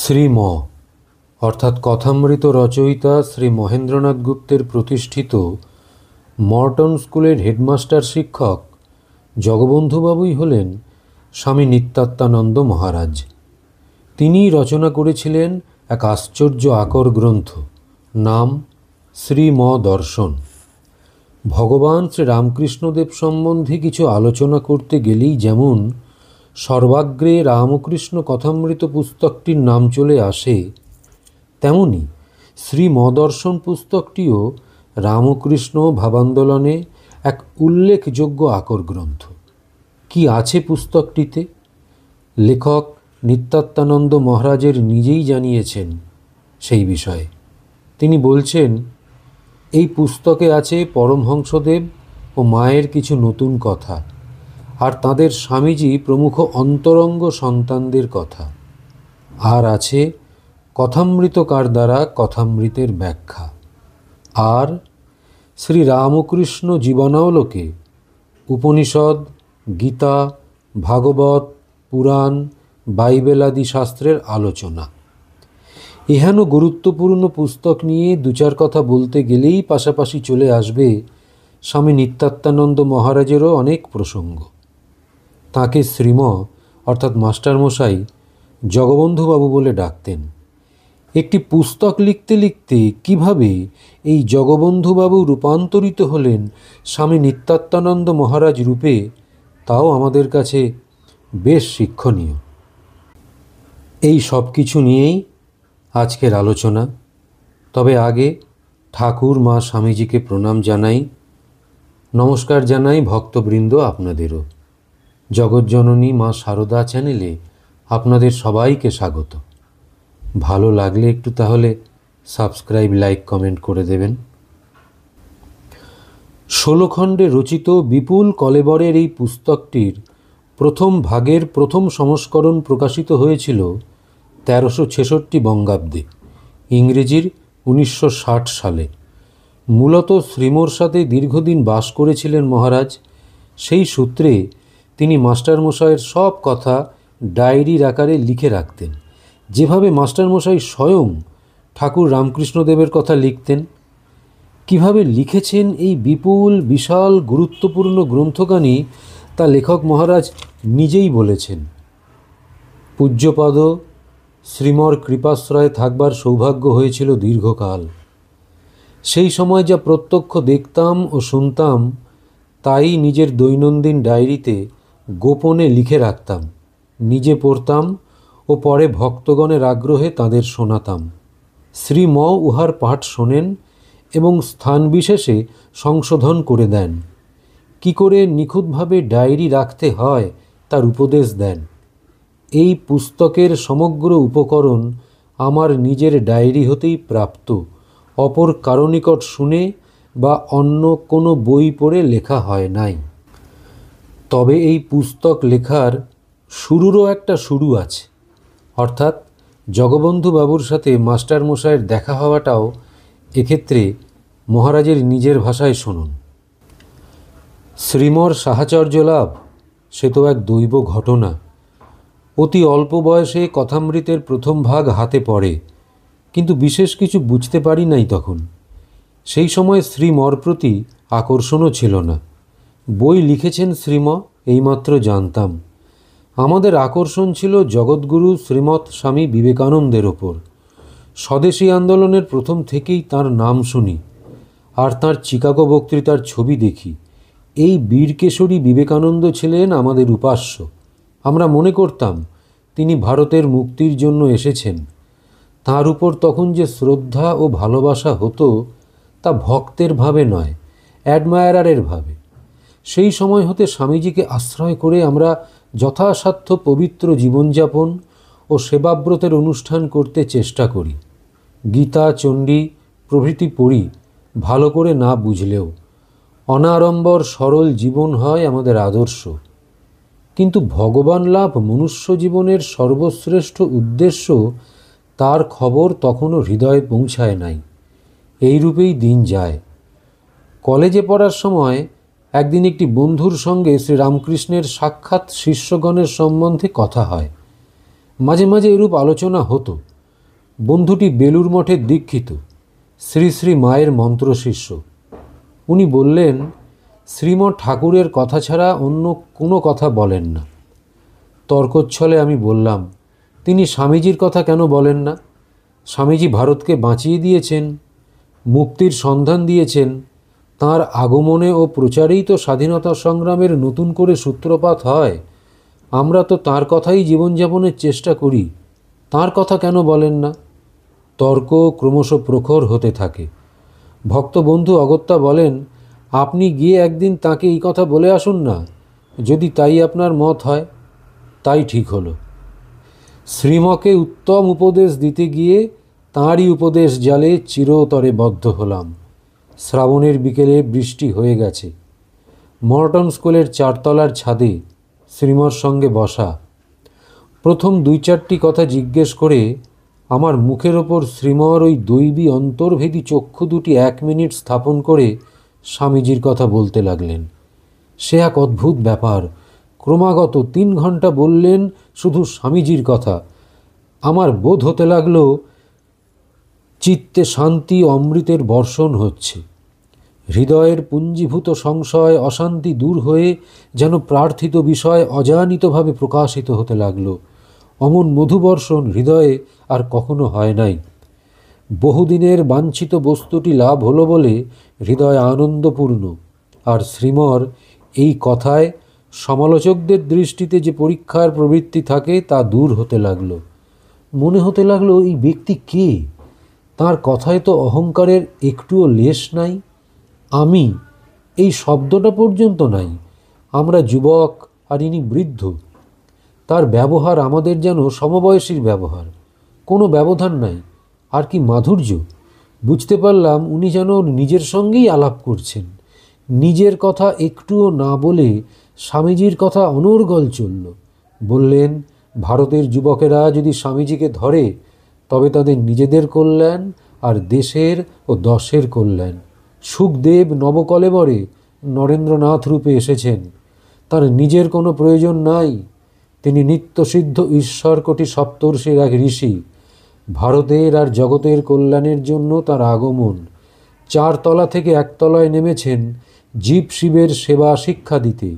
শ্রীম অর্থাৎ কথামৃত রচয়িতা শ্রী মহেন্দ্রনাথ গুপ্তের প্রতিষ্ঠিত মর্টন স্কুলের হেডমাস্টার শিক্ষক জগবন্ধুবাবুই হলেন স্বামী নিত্যাত্মানন্দ মহারাজ। তিনি রচনা করেছিলেন এক আশ্চর্য আকর গ্রন্থ, নাম শ্রীম দর্শন। ভগবান শ্রী রামকৃষ্ণদেব সম্বন্ধে কিছু আলোচনা করতে গেলেই যেমন সর্বাগ্রে রামকৃষ্ণ কথামৃত পুস্তকটির নাম চলে আসে, তেমনি শ্রীমদর্শন পুস্তকটিও রামকৃষ্ণ ভাবান্দোলনে এক উল্লেখযোগ্য আকর গ্রন্থ। কি আছে পুস্তকটিতে? লেখক নিত্যাত্মানন্দ মহারাজের নিজেই জানিয়েছেন সেই বিষয়ে। তিনি বলছেন, এই পুস্তকে আছে পরমহংসদেব ও মায়ের কিছু নতুন কথা, আর তাঁদের স্বামীজি প্রমুখ অন্তরঙ্গ সন্তানদের কথা, আর আছে কথামৃতকার দ্বারা কথামৃতের ব্যাখ্যা, আর শ্রী রামকৃষ্ণ জীবনাবলোকে উপনিষদ, গীতা, ভাগবত, পুরাণ, বাইবেলাদি শাস্ত্রের আলোচনা। এহেন গুরুত্বপূর্ণ পুস্তক নিয়ে দু চার কথা বলতে গেলেই পাশাপাশি চলে আসবে স্বামী নিত্যাত্মানন্দ মহারাজেরও অনেক প্রসঙ্গ। তাঁকে শ্রীম অর্থাৎ মাস্টারমশাই জগবন্ধুবাবু বলে ডাকতেন। একটি পুস্তক লিখতে লিখতে কিভাবে এই জগবন্ধুবাবু রূপান্তরিত হলেন স্বামী নিত্যাত্মানন্দ মহারাজ রূপে, তাও আমাদের কাছে বেশ শিক্ষণীয়। এই সব কিছু নিয়েই আজকের আলোচনা। তবে আগে ঠাকুর মা স্বামীজিকে প্রণাম জানাই, নমস্কার জানাই ভক্তবৃন্দ আপনাদেরও। জগৎজননী মা সারদা চ্যানেলে আপনাদের সবাইকে স্বাগত। ভালো লাগলে একটু তাহলে সাবস্ক্রাইব, লাইক, কমেন্ট করে দেবেন। 16 খণ্ডে রচিত বিপুল কলেবরের এই পুস্তকটির প্রথম ভাগের প্রথম সংস্করণ প্রকাশিত হয়েছিল 1366 বঙ্গাব্দে, ইংরেজির 1960 সালে। মূলত শ্রীমোর সাথে দীর্ঘদিন বাস করেছিলেন মহারাজ। সেই সূত্রে তিনি মাস্টারমশাইয়ের সব কথা ডায়েরির আকারে লিখে রাখতেন, যেভাবে মাস্টারমশাই স্বয়ং ঠাকুর রামকৃষ্ণদেবের কথা লিখতেন। কিভাবে লিখেছেন এই বিপুল বিশাল গুরুত্বপূর্ণ গ্রন্থখানি, তা লেখক মহারাজ নিজেই বলেছেন। পূজ্যপাদ শ্রীমর কৃপাশ্রয়ে থাকবার সৌভাগ্য হয়েছিল দীর্ঘকাল। সেই সময় যা প্রত্যক্ষ দেখতাম ও শুনতাম, তাই নিজের দৈনন্দিন ডায়েরিতে গোপনে লিখে রাখতাম, নিজে পড়তাম ও পরে ভক্তগণের আগ্রহে তাদের শোনাতাম। শ্রীম উহার পাঠ শোনেন এবং স্থান বিশেষে সংশোধন করে দেন। কি করে নিখুঁতভাবে ডায়েরি রাখতে হয় তার উপদেশ দেন। এই পুস্তকের সমগ্র উপকরণ আমার নিজের ডায়েরি হতেই প্রাপ্ত, অপর কারো নিকট শুনে বা অন্য কোনো বই পড়ে লেখা হয় নাই। তবে এই পুস্তক লেখার শুরুরও একটা শুরু আছে, অর্থাৎ জগবন্ধু বাবুর সাথে মাস্টারমশাইয়ের দেখা হওয়াটাও এক্ষেত্রে মহারাজের নিজের ভাষায় শুনুন। শ্রীমর সাহাচর্য লাভ সে তো এক দৈব ঘটনা। অতি অল্প বয়সে কথামৃতের প্রথম ভাগ হাতে পড়ে, কিন্তু বিশেষ কিছু বুঝতে পারি নাই তখন। সেই সময় শ্রীমর প্রতি আকর্ষণও ছিল না। বই লিখেছেন শ্রীম এইমাত্র জানতাম। আমাদের আকর্ষণ ছিল জগৎগুরু শ্রীমৎ স্বামী বিবেকানন্দের ওপর। স্বদেশী আন্দোলনের প্রথম থেকেই তার নাম শুনি, আর তাঁর চিকাগো বক্তৃতার ছবি দেখি। এই বীরকেশরী বিবেকানন্দ ছিলেন আমাদের উপাস্য। আমরা মনে করতাম তিনি ভারতের মুক্তির জন্য এসেছেন। তাঁর উপর তখন যে শ্রদ্ধা ও ভালোবাসা হতো, তা ভক্তের ভাবে নয়, অ্যাডমায়ারারের ভাবে। সেই সময় হতে স্বামীজিকে আশ্রয় করে আমরা যথাসাধ্য পবিত্র জীবনযাপন ও সেবাব্রতের অনুষ্ঠান করতে চেষ্টা করি। গীতা, চণ্ডী প্রভৃতি পড়ি, ভালো করে না বুঝলেও। অনাড়ম্বর সরল জীবন হয় আমাদের আদর্শ। কিন্তু ভগবান লাভ মনুষ্য জীবনের সর্বশ্রেষ্ঠ উদ্দেশ্য, তার খবর তখনও হৃদয়ে পৌঁছায় নাই। এইরূপেই দিন যায়। কলেজে পড়ার সময় একদিন একটি বন্ধুর সঙ্গে শ্রীরামকৃষ্ণের সাক্ষাৎ শিষ্যগণের সম্বন্ধে কথা হয়। মাঝে মাঝে এরূপ আলোচনা হতো, বন্ধুটি বেলুর মঠের দীক্ষিত, শ্রী শ্রী মায়ের মন্ত্রশিষ্য। উনি বললেন, শ্রীমৎ ঠাকুরের কথা ছাড়া অন্য কোনো কথা বলেন না। তর্কচ্ছলে আমি বললাম, তিনি স্বামীজির কথা কেন বলেন না? স্বামীজি ভারতকে বাঁচিয়ে দিয়েছেন, মুক্তির সন্ধান দিয়েছেন। তাঁর আগমনে ও প্রচারেই তো স্বাধীনতা সংগ্রামের নতুন করে সূত্রপাত হয়। আমরা তো তাঁর কথাই জীবনযাপনের চেষ্টা করি, তাঁর কথা কেন বলেন না? তর্ক ক্রমশ প্রখর হতে থাকে। ভক্তবন্ধু অগত্যা বলেন, আপনি গিয়ে একদিন তাঁকে এই কথা বলে আসুন না, যদি তাই আপনার মত হয়। তাই ঠিক হলো। শ্রীমকে উত্তম উপদেশ দিতে গিয়ে তাঁরই উপদেশ জালে চিরতরে বদ্ধ হলাম। শ্রাবণের বিকেলে বৃষ্টি হয়ে গেছে। মর্টন স্কুলের 4 তলার ছাদে শ্রীমর সঙ্গে বসা। প্রথম 2-4টি কথা জিজ্ঞেস করে আমার মুখের ওপর শ্রীমর ওই দৈবী অন্তর্ভেদী চক্ষু দুটি 1 মিনিট স্থাপন করে স্বামীজির কথা বলতে লাগলেন। সে এক অদ্ভুত ব্যাপার। ক্রমাগত 3 ঘন্টা বললেন শুধু স্বামীজির কথা। আমার বোধ হতে লাগলো চিত্তে শান্তি অমৃতের বর্ষণ হচ্ছে। হৃদয়ের পুঞ্জীভূত সংশয় অশান্তি দূর হয়ে যেন প্রার্থিত বিষয় অজানিতভাবে প্রকাশিত হতে লাগলো। অমন মধুবর্ষণ হৃদয়ে আর কখনো হয় নাই। বহুদিনের বাঞ্ছিত বস্তুটি লাভ হলো বলে হৃদয় আনন্দপূর্ণ। আর শ্রীমর এই কথায় সমালোচকদের দৃষ্টিতে যে পরীক্ষার প্রবৃত্তি থাকে তা দূর হতে লাগলো। মনে হতে লাগলো এই ব্যক্তি কে? তার কথায় তো অহংকারের একটুও লেশ নাই। আমি, এই শব্দটা পর্যন্ত নাই। আমরা যুবক আর ইনি বৃদ্ধ। তার ব্যবহার আমাদের যেন সমবয়সীর ব্যবহার, কোনো ব্যবধান নাই। আর কি মাধুর্য! বুঝতে পারলাম উনি যেন নিজের সঙ্গেই আলাপ করছেন। নিজের কথা একটুও না বলে স্বামীজির কথা অনর্গল চলল। বললেন, ভারতের যুবকেরা যদি স্বামীজিকে ধরে তবে তাদের নিজেদের কল্যাণ আর দেশের ও দশের কল্যাণ। সুখদেব নবকলেবরে নরেন্দ্রনাথ রূপে এসেছেন। তার নিজের কোনো প্রয়োজন নাই। তিনি নিত্যসিদ্ধ ঈশ্বরকোটি সপ্তর্ষির এক ঋষি। ভারতের আর জগতের কল্যাণের জন্য তার আগমন। 4 তলা থেকে 1 তলায় নেমেছেন জীব শিবের সেবা শিক্ষা দিতে।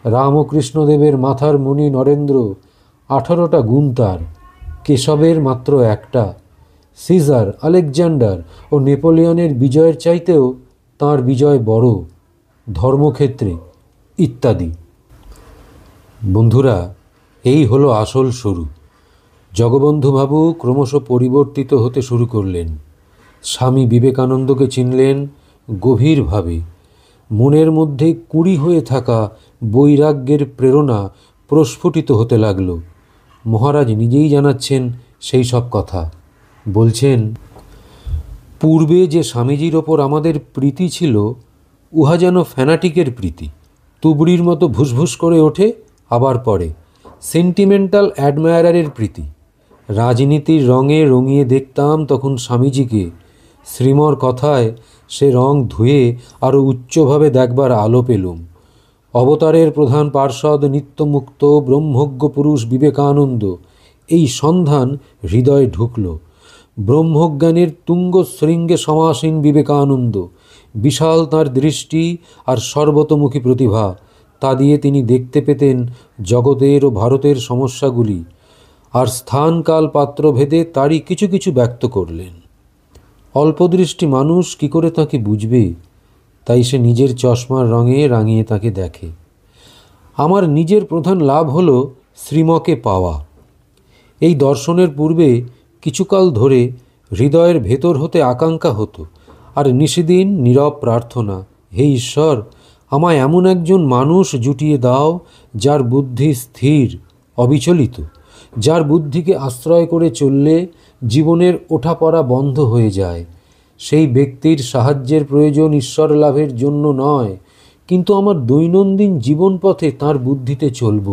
রামকৃষ্ণদেবের মাথার মণি নরেন্দ্র, 18টা গুণ তার, কেশবের মাত্র 1টা। সিজার, আলেকজান্ডার ও নেপোলিয়নের বিজয়ের চাইতেও তাঁর বিজয় বড়, ধর্মক্ষেত্রে ইত্যাদি। বন্ধুরা, এই হলো আসল শুরু। জগবন্ধুবাবু ক্রমশ পরিবর্তিত হতে শুরু করলেন। স্বামী বিবেকানন্দকে চিনলেন গভীরভাবে। মনের মধ্যে কুঁড়ি হয়ে থাকা বৈরাগ্যের প্রেরণা প্রস্ফুটিত হতে লাগল। মহারাজ নিজেই জানাচ্ছেন সেই সব কথা। বলছেন, পূর্বে যে স্বামীজির ওপর আমাদের প্রীতি ছিল, উহা যেন ফ্যানাটিকের প্রীতি। তুবড়ির মতো ভুসভুস করে ওঠে, আবার পড়ে। সেন্টিমেন্টাল অ্যাডমায়ারের প্রীতি। রাজনীতির রঙে রঙিয়ে দেখতাম তখন স্বামীজিকে। শ্রীমর কথায় সে রং ধুয়ে আরও উচ্চভাবে দেখবার আলো পেলুম। অবতারের প্রধান পার্ষদ নিত্যমুক্ত ব্রহ্মজ্ঞ পুরুষ বিবেকানন্দ, এই সন্ধান হৃদয়ে ঢুকল। ব্রহ্মজ্ঞানের তুঙ্গ শৃঙ্গে সমাসীন বিবেকানন্দ, বিশাল তাঁর দৃষ্টি আর সর্বতোমুখী প্রতিভা। তা দিয়ে তিনি দেখতে পেতেন জগতের ও ভারতের সমস্যাগুলি, আর স্থান কাল পাত্র ভেদে তারই কিছু কিছু ব্যক্ত করলেন। অল্পদৃষ্টি মানুষ কি করে তাকে বুঝবে? তাই সে নিজের চশমার রঙে রাঙিয়ে তাকে দেখে। আমার নিজের প্রধান লাভ হলো শ্রীমকে পাওয়া। এই দর্শনের পূর্বে কিছুকাল ধরে হৃদয়ের ভেতর হতে আকাঙ্ক্ষা হতো, আর নিশিদিন নীরব প্রার্থনা, হে ঈশ্বর, আমায় এমন একজন মানুষ জুটিয়ে দাও যার বুদ্ধি স্থির, অবিচলিত, যার বুদ্ধিকে আশ্রয় করে চললে জীবনের ওঠাপড়া বন্ধ হয়ে যায়। সেই ব্যক্তির সাহায্যের প্রয়োজন ঈশ্বর লাভের জন্য নয়, কিন্তু আমার দৈনন্দিন জীবন পথে তাঁর বুদ্ধিতে চলব।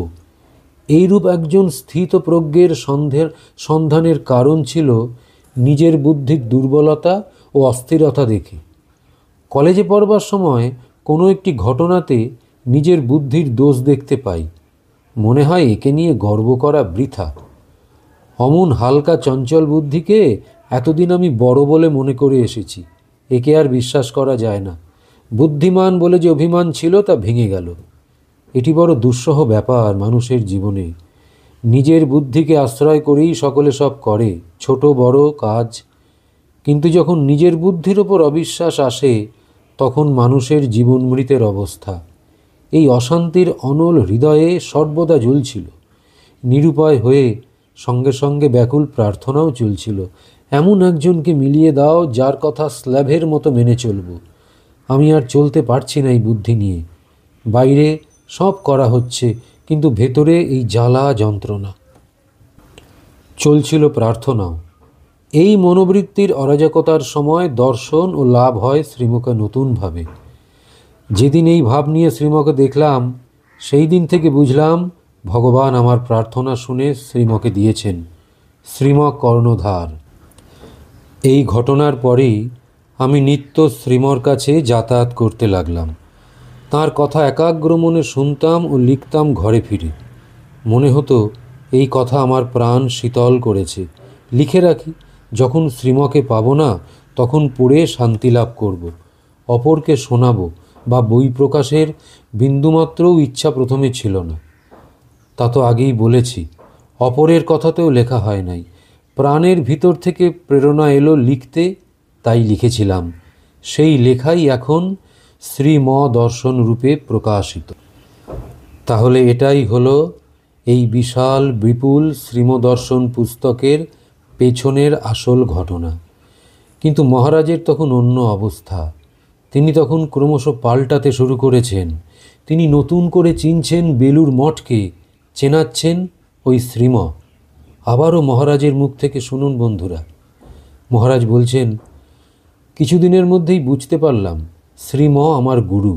এইরূপ একজন স্থিতপ্রজ্ঞের সন্ধানের কারণ ছিল নিজের বুদ্ধির দুর্বলতা ও অস্থিরতা দেখে। কলেজে পড়বার সময় কোনো একটি ঘটনাতে নিজের বুদ্ধির দোষ দেখতে পাই। মনে হয় একে নিয়ে গর্ব করা বৃথা। অমন হালকা চঞ্চল বুদ্ধিকে এতদিন আমি বড় বলে মনে করে এসেছি। একে আর বিশ্বাস করা যায় না। বুদ্ধিমান বলে যে অভিমান ছিল তা ভেঙে গেল। এটি বড় দুঃসহ ব্যাপার মানুষের জীবনে। নিজের বুদ্ধিকে আশ্রয় করেই সকলে সব করে, ছোট বড় কাজ। কিন্তু যখন নিজের বুদ্ধির ওপর অবিশ্বাস আসে, তখন মানুষের জীবন মৃতের অবস্থা। এই অশান্তির অনল হৃদয়ে সর্বদা জ্বলছিল। নিরুপায় হয়ে সঙ্গে সঙ্গে ব্যাকুল প্রার্থনাও চলছিল, এমন একজনকে মিলিয়ে দাও যার কথা স্ল্যাবের মতো মেনে চলব। আমি আর চলতে পারছি না এই বুদ্ধি নিয়ে। বাইরে সব করা হচ্ছে, কিন্তু ভেতরে এই জ্বালা যন্ত্রণা। চলছিল প্রার্থনাও। এই মনোবৃত্তির অরাজকতার সময় দর্শন ও লাভ হয় শ্রীমকে নতুনভাবে। যেদিন এই ভাব নিয়ে শ্রীমকে দেখলাম, সেই দিন থেকে বুঝলাম ভগবান আমার প্রার্থনা শুনে শ্রীমকে দিয়েছেন শ্রীম কর্ণধার। এই ঘটনার পরেই আমি নিত্য শ্রীমর কাছে যাতায়াত করতে লাগলাম। তাঁর কথা একাগ্র মনে শুনতাম ও লিখতাম ঘরে ফিরে। মনে হতো এই কথা আমার প্রাণ শীতল করেছে। লিখে রাখি, যখন শ্রীমকে পাব না তখন পড়ে শান্তি লাভ করব, অপরকে শোনাবো বা বই প্রকাশের বিন্দুমাত্রও ইচ্ছা প্রথমে ছিল না। তা তো আগেই বলেছি, অপরের কথাতেও লেখা হয় নাই। প্রাণের ভিতর থেকে প্রেরণা এলো লিখতে, তাই লিখেছিলাম। সেই লেখাই এখন শ্রীম দর্শন রূপে প্রকাশিত। তাহলে এটাই হলো এই বিশাল বিপুল শ্রীমদর্শন পুস্তকের পেছনের আসল ঘটনা। কিন্তু মহারাজের তখন অন্য অবস্থা। তিনি তখন ক্রমশ পাল্টাতে শুরু করেছেন। তিনি নতুন করে চিনছেন বেলুর মঠকে, চেনাচ্ছেন ওই শ্রীম। আবারও মহারাজের মুখ থেকে শুনুন বন্ধুরা। মহারাজ বলছেন, কিছুদিনের মধ্যেই বুঝতে পারলাম শ্রীম আমার গুরু।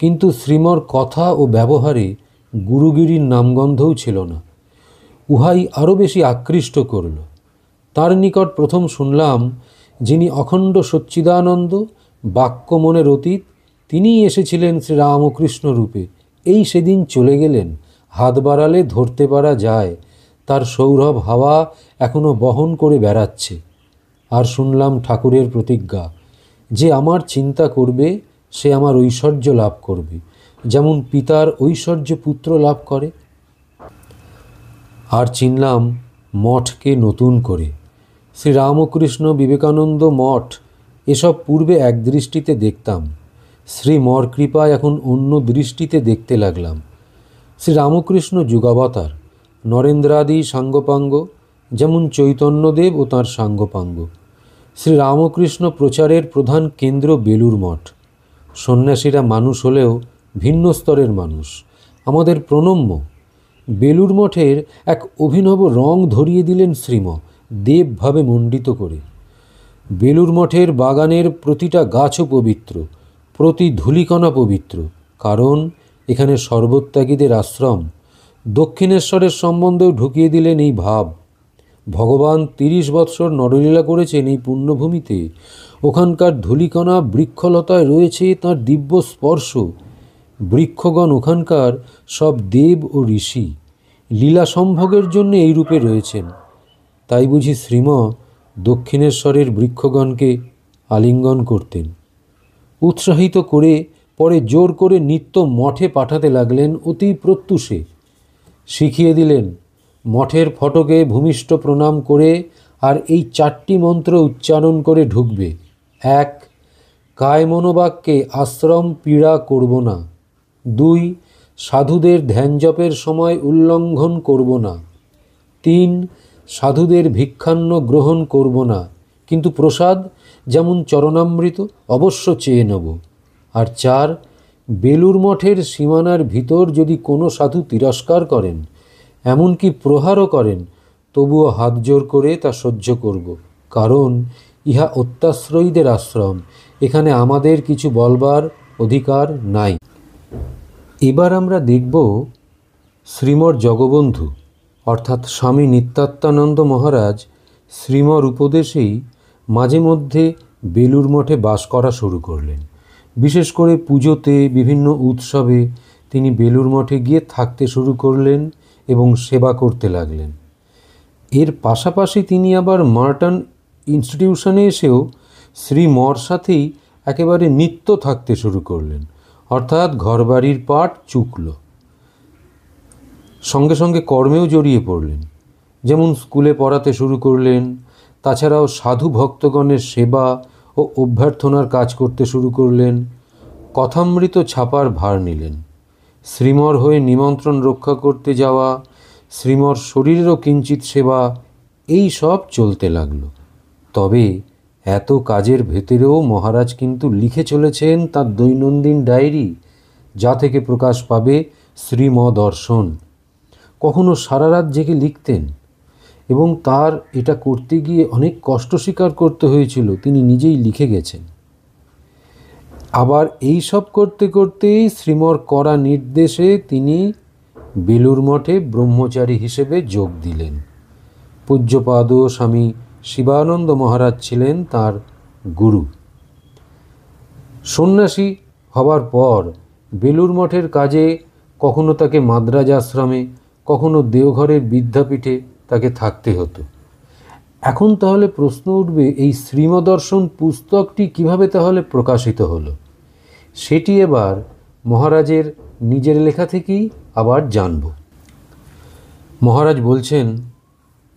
কিন্তু শ্রীমর কথা ও ব্যবহারে গুরুগিরির নামগন্ধও ছিল না। উহাই আরও বেশি আকৃষ্ট করল। তার নিকট প্রথম শুনলাম, যিনি অখণ্ড সচ্চিদানন্দ, বাক্য মনের অতীত, তিনিই এসেছিলেন শ্রীরামকৃষ্ণ রূপে। এই সেদিন চলে গেলেন। হাত বাড়ালে ধরতে পারা যায়, তার সৌরভ হাওয়া এখনো বহন করে বেড়াচ্ছে। আর শুনলাম ঠাকুরের প্রতিজ্ঞা, যে আমার চিন্তা করবে সে আমার ঐশ্বর্য লাভ করবে, যেমন পিতার ঐশ্বর্য পুত্র লাভ করে। আর চিনলাম মঠকে নতুন করে। শ্রীরামকৃষ্ণ বিবেকানন্দ মঠ এসব পূর্বে এক দৃষ্টিতে দেখতাম, শ্রীমর কৃপায় এখন অন্য দৃষ্টিতে দেখতে লাগলাম। শ্রীরামকৃষ্ণ যুগাবতার, নরেন্দ্রাদি সাঙ্গপাঙ্গ, যেমন চৈতন্যদেব ও তাঁর সাঙ্গপাঙ্গ। শ্রীরামকৃষ্ণ প্রচারের প্রধান কেন্দ্র বেলুর মঠ। সন্ন্যাসীরা মানুষ হলেও ভিন্ন স্তরের মানুষ, আমাদের প্রণম্য। বেলুর মঠের এক অভিনব রং ধরিয়ে দিলেন শ্রীম, দেবভাবে মণ্ডিত করে। বেলুর মঠের বাগানের প্রতিটা গাছও পবিত্র, প্রতি ধূলিকণা পবিত্র, কারণ এখানে সর্বত্যাগীদের আশ্রম। দক্ষিণেশ্বরের সম্বন্ধেও ঢুকিয়ে দিলেন এই ভাব। ভগবান 30 বৎসর নরলীলা করেছেন এই পুণ্যভূমিতে। ওখানকার ধূলিকণা বৃক্ষলতায় রয়েছে তাঁর দিব্য স্পর্শ। বৃক্ষগণ ওখানকার সব দেব ও ঋষি, লীলা সম্ভোগের জন্য এই রূপে রয়েছেন। তাই বুঝি শ্রীম দক্ষিণেশ্বরের বৃক্ষগণকে আলিঙ্গন করতেন। উৎসাহিত করে পরে জোর করে নিত্য মঠে পাঠাতে লাগলেন অতি প্রত্যুষে। শিখিয়ে দিলেন, মঠের ফটকে ভূমিষ্ঠ প্রণাম করে আর এই 4টি মন্ত্র উচ্চারণ করে ঢুকবে। 1. কায় মনোবাক্যে আশ্রম পীড়া করব না। 2. সাধুদের ধ্যান জপের সময় উল্লঙ্ঘন করব না। 3. সাধুদের ভিক্ষান্ন গ্রহণ করব না, কিন্তু প্রসাদ যেমন চরণামৃত অবশ্য চেয়ে নেব। আর 4. বেলুর মঠের সীমানার ভিতর যদি কোনো সাধু তিরস্কার করেন, এমনকি প্রহারও করেন, তবুও হাত জোর করে তা সহ্য করব, কারণ ইহা অত্যাশ্রয়ীদের আশ্রম, এখানে আমাদের কিছু বলবার অধিকার নাই। এবার আমরা দেখব শ্রীমর জগবন্ধু অর্থাৎ স্বামী নিত্যাত্মানন্দ মহারাজ শ্রীমর উপদেশেই মাঝে মধ্যে বেলুর মঠে বাস করা শুরু করলেন। বিশেষ করে পুজোতে, বিভিন্ন উৎসবে তিনি বেলুর মঠে গিয়ে থাকতে শুরু করলেন এবং সেবা করতে লাগলেন। এর পাশাপাশি তিনি আবার মার্টন ইনস্টিটিউশনে এসেও শ্রীমর সাথেই একেবারে নিত্য থাকতে শুরু করলেন, অর্থাৎ ঘরবাড়ির পাট চুকল। সঙ্গে সঙ্গে কর্মেও জড়িয়ে পড়লেন, যেমন স্কুলে পড়াতে শুরু করলেন, তাছাড়াও সাধু ভক্তগণের সেবা ও অভ্যর্থনার কাজ করতে শুরু করলেন, কথামৃত ছাপার ভার নিলেন, শ্রীমর হয়ে নিমন্ত্রণ রক্ষা করতে যাওয়া, শ্রীমর শরীরেরও কিঞ্চিত সেবা, এই সব চলতে লাগলো। তবে এত কাজের ভেতরেও মহারাজ কিন্তু লিখে চলেছেন তার দৈনন্দিন ডায়েরি, যা থেকে প্রকাশ পাবে শ্রীম দর্শন। কখনো সারা রাত জেগে লিখতেন এবং তার এটা করতে গিয়ে অনেক কষ্ট স্বীকার করতে হয়েছিল, তিনি নিজেই লিখে গেছেন। আবার এই সব করতে করতেই শ্রীমর করা নির্দেশে তিনি বেলুর মঠে ব্রহ্মচারী হিসেবে যোগ দিলেন। পূজ্যপাদ স্বামী শিবানন্দ মহারাজ ছিলেন তার গুরু। সন্ন্যাসী হবার পর বেলুর মঠের কাজে কখনো তাকে মাদ্রাজ আশ্রমে, কখনো দেওঘরের বিদ্যাপীঠে তাকে থাকতে হতো। এখন তাহলে প্রশ্ন উঠবে, এই শ্রীমদর্শন পুস্তকটি কিভাবে তাহলে প্রকাশিত হলো? সেটি এবার মহারাজের নিজের লেখা থেকেই আবার জানব। মহারাজ বলছেন,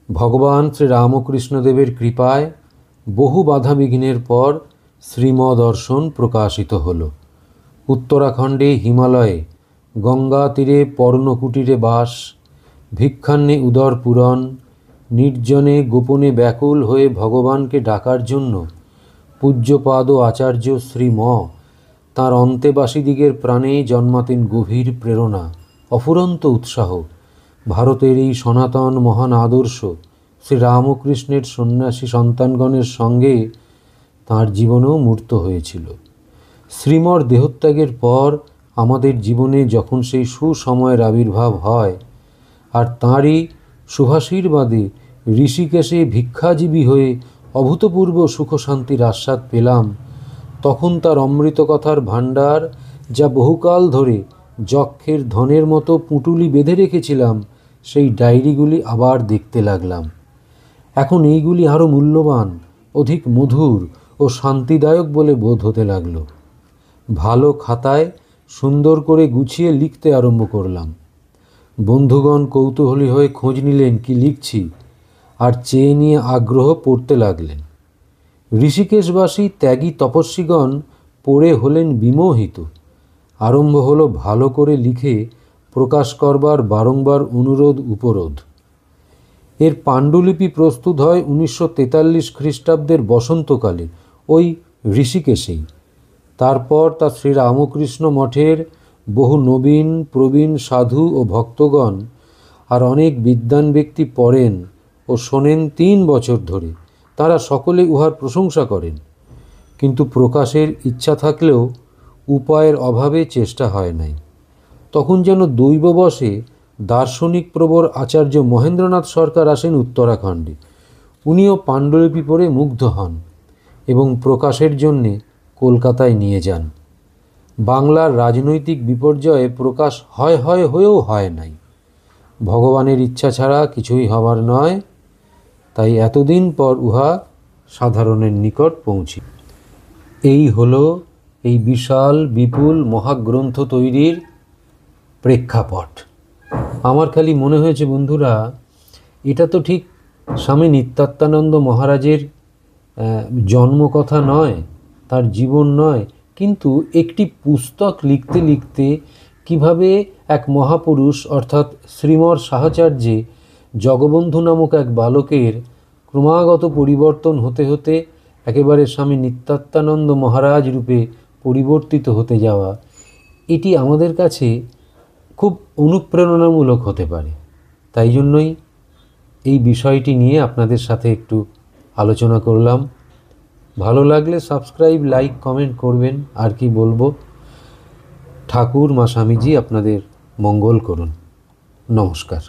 ভগবান শ্রী রামকৃষ্ণদেবের কৃপায় বহু বাধা বিঘ্নের পর শ্রীমদর্শন প্রকাশিত হল। উত্তরাখণ্ডে হিমালয়ে গঙ্গা তীরে পর্ণকুটিরে বাস, ভিক্ষান্নে উদর পূরণ, নির্জনে গোপনে ব্যাকুল হয়ে ভগবানকে ডাকার জন্য পূজ্যপাদ আচার্য শ্রীম তাঁর অন্তেবাসীদিগের প্রাণে জন্মাতেন গভীর প্রেরণা, অফুরন্ত উৎসাহ। ভারতের এই সনাতন মহান আদর্শ শ্রীরামকৃষ্ণের সন্ন্যাসী সন্তানগণের সঙ্গে তাঁর জীবনেও মূর্ত হয়েছিল। শ্রীমর দেহত্যাগের পর আমাদের জীবনে যখন সেই সুসময়ের আবির্ভাব হয়, আর তাঁরই শুভাশীর্বাদে ঋষিকেশে ভিক্ষাজীবী হয়ে অভূতপূর্ব সুখ শান্তির আস্বাদ পেলাম, তখন তার অমৃত কথার ভাণ্ডার, যা বহুকাল ধরে যক্ষের ধনের মতো পুঁটুলি বেঁধে রেখেছিলাম, সেই ডায়েরিগুলি আবার দেখতে লাগলাম। এখন এইগুলি আরও মূল্যবান, অধিক মধুর ও শান্তিদায়ক বলে বোধ হতে লাগল। ভালো খাতায় সুন্দর করে গুছিয়ে লিখতে আরম্ভ করলাম। বন্ধুগণ কৌতূহলী হয়ে খোঁজ নিলেন কি লিখছি, আর চেয়ে নিয়ে আগ্রহ পড়তে লাগলেন। ঋষিকেশবাসী ত্যাগী তপস্বীগণ পড়ে হলেন বিমোহিত। আরম্ভ হলো ভালো করে লিখে প্রকাশ করবার বারংবার অনুরোধ উপরোধ। এর পাণ্ডুলিপি প্রস্তুত হয় 1943 খ্রিস্টাব্দের বসন্তকালে ওই ঋষিকেশেই। তারপর তা শ্রীরামকৃষ্ণ মঠের বহু নবীন প্রবীণ সাধু ও ভক্তগণ আর অনেক বিদ্বান ব্যক্তি পড়েন ও শোনেন 3 বছর ধরে। তারা সকলে উহার প্রশংসা করেন, কিন্তু প্রকাশের ইচ্ছা থাকলেও উপায়ের অভাবে চেষ্টা হয় নাই। তখন যেন দৈববশে দার্শনিক প্রবর আচার্য মহেন্দ্রনাথ সরকার আসেন উত্তরাখণ্ডে। উনিও পাণ্ডুলিপি পড়ে মুগ্ধ হন এবং প্রকাশের জন্যে কলকাতায় নিয়ে যান। বাংলার রাজনৈতিক বিপর্যয়ে প্রকাশ হয়েও হয় নাই। ভগবানের ইচ্ছা ছাড়া কিছুই হবার নয়, তাই এতদিন পর উহা সাধারণের নিকট পৌঁছি। এই হলো এই বিশাল বিপুল মহাগ্রন্থ তৈরির প্রেক্ষাপট। আমার খালি মনে হয়েছে বন্ধুরা, এটা তো ঠিক স্বামী নিত্যাত্মানন্দ মহারাজের জন্মকথা নয়, তার জীবন নয়, কিন্তু একটি পুস্তক লিখতে লিখতে কিভাবে এক মহাপুরুষ অর্থাৎ শ্রীমর সাহাচার্যে জগবন্ধু নামক এক বালকের ক্রমাগত পরিবর্তন হতে হতে একেবারে স্বামী নিত্যাত্মানন্দ মহারাজ রূপে পরিবর্তিত হতে যাওয়া, এটি আমাদের কাছে খুব অনুপ্রেরণামূলক হতে পারে। তাই জন্যই এই বিষয়টি নিয়ে আপনাদের সাথে একটু আলোচনা করলাম। ভালো লাগলে সাবস্ক্রাইব, লাইক, কমেন্ট করবেন। আর কি বলবো, ঠাকুর মা স্বামীজি আপনাদের মঙ্গল করুন। নমস্কার।